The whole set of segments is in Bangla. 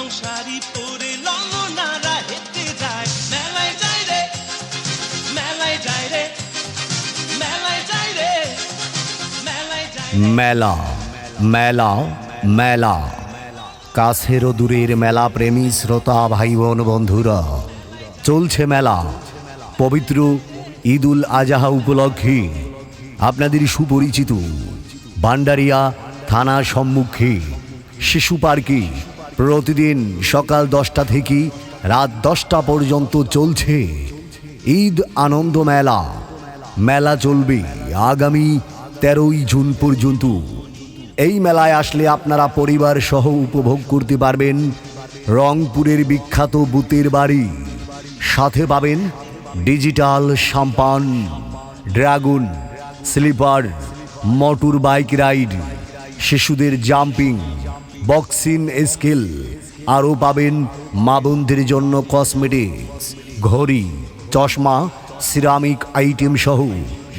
নাও শাড়ি পরে ললনারা হেঁটে যায় মেলায় যায় রে মেলায় যায় রে মেলায় যায় রে মেলায় যায় মেলা মেলা মেলা কাছের ও দূরের মেলা প্রেমী শ্রোতা ভাই বোন বন্ধুরা, চলছে মেলা। পবিত্র ঈদুল আজহা উপলক্ষে আপনাদের সুপরিচিত ভান্ডারিয়া থানা সম্মুখে শিশু পার্কে প্রতিদিন সকাল 10টা থেকে রাত 10টা পর্যন্ত চলছে ঈদ আনন্দ মেলা। মেলা চলবে আগামী 13ই জুন পর্যন্ত। এই মেলায় আসলে আপনারা পরিবার সহ উপভোগ করতে পারবেন রংপুরের বিখ্যাত বুতের বাড়ি, সাথে পাবেন ডিজিটাল সাম্পান, dragon, slipper, motor bike ride, শিশুদের জাম্পিং, বক্সিং স্কিল, আরও পাবেন মা বোনদের জন্য কসমেটিক্স, ঘড়ি, চশমা, সিরামিক আইটেম সহ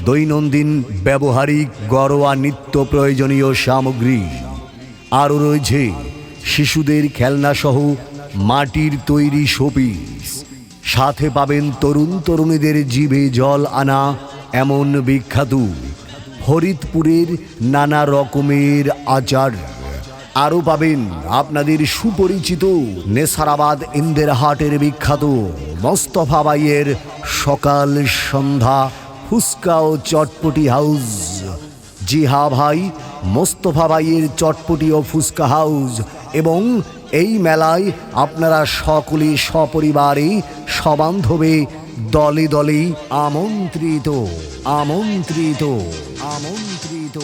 দৈনন্দিন ব্যবহারিক ঘরোয়া নিত্য প্রয়োজনীয় সামগ্রী। আরও রয়েছে শিশুদের খেলনা সহ মাটির তৈরি শোপিস। সাথে পাবেন তরুণ তরুণীদের জিভে জল আনা এমন বিখ্যাত ফরিদপুরের নানা রকমের আচার। আরও পাবেন আপনাদের সুপরিচিত নেসারাবাদ ইন্দেরহাটের বিখ্যাত মোস্তফা ভাইয়ের সকাল সন্ধ্যা ফুচকা ও চটপটি হাউস। জি হ্যাঁ ভাই, মোস্তফা ভাইয়ের চটপটি ও ফুচকা হাউস। এবং এই মেলায় আপনারা সকলে সপরিবারে সবান্ধবে দলে দলে আমন্ত্রিত আমন্ত্রিত আমন্ত্রিত।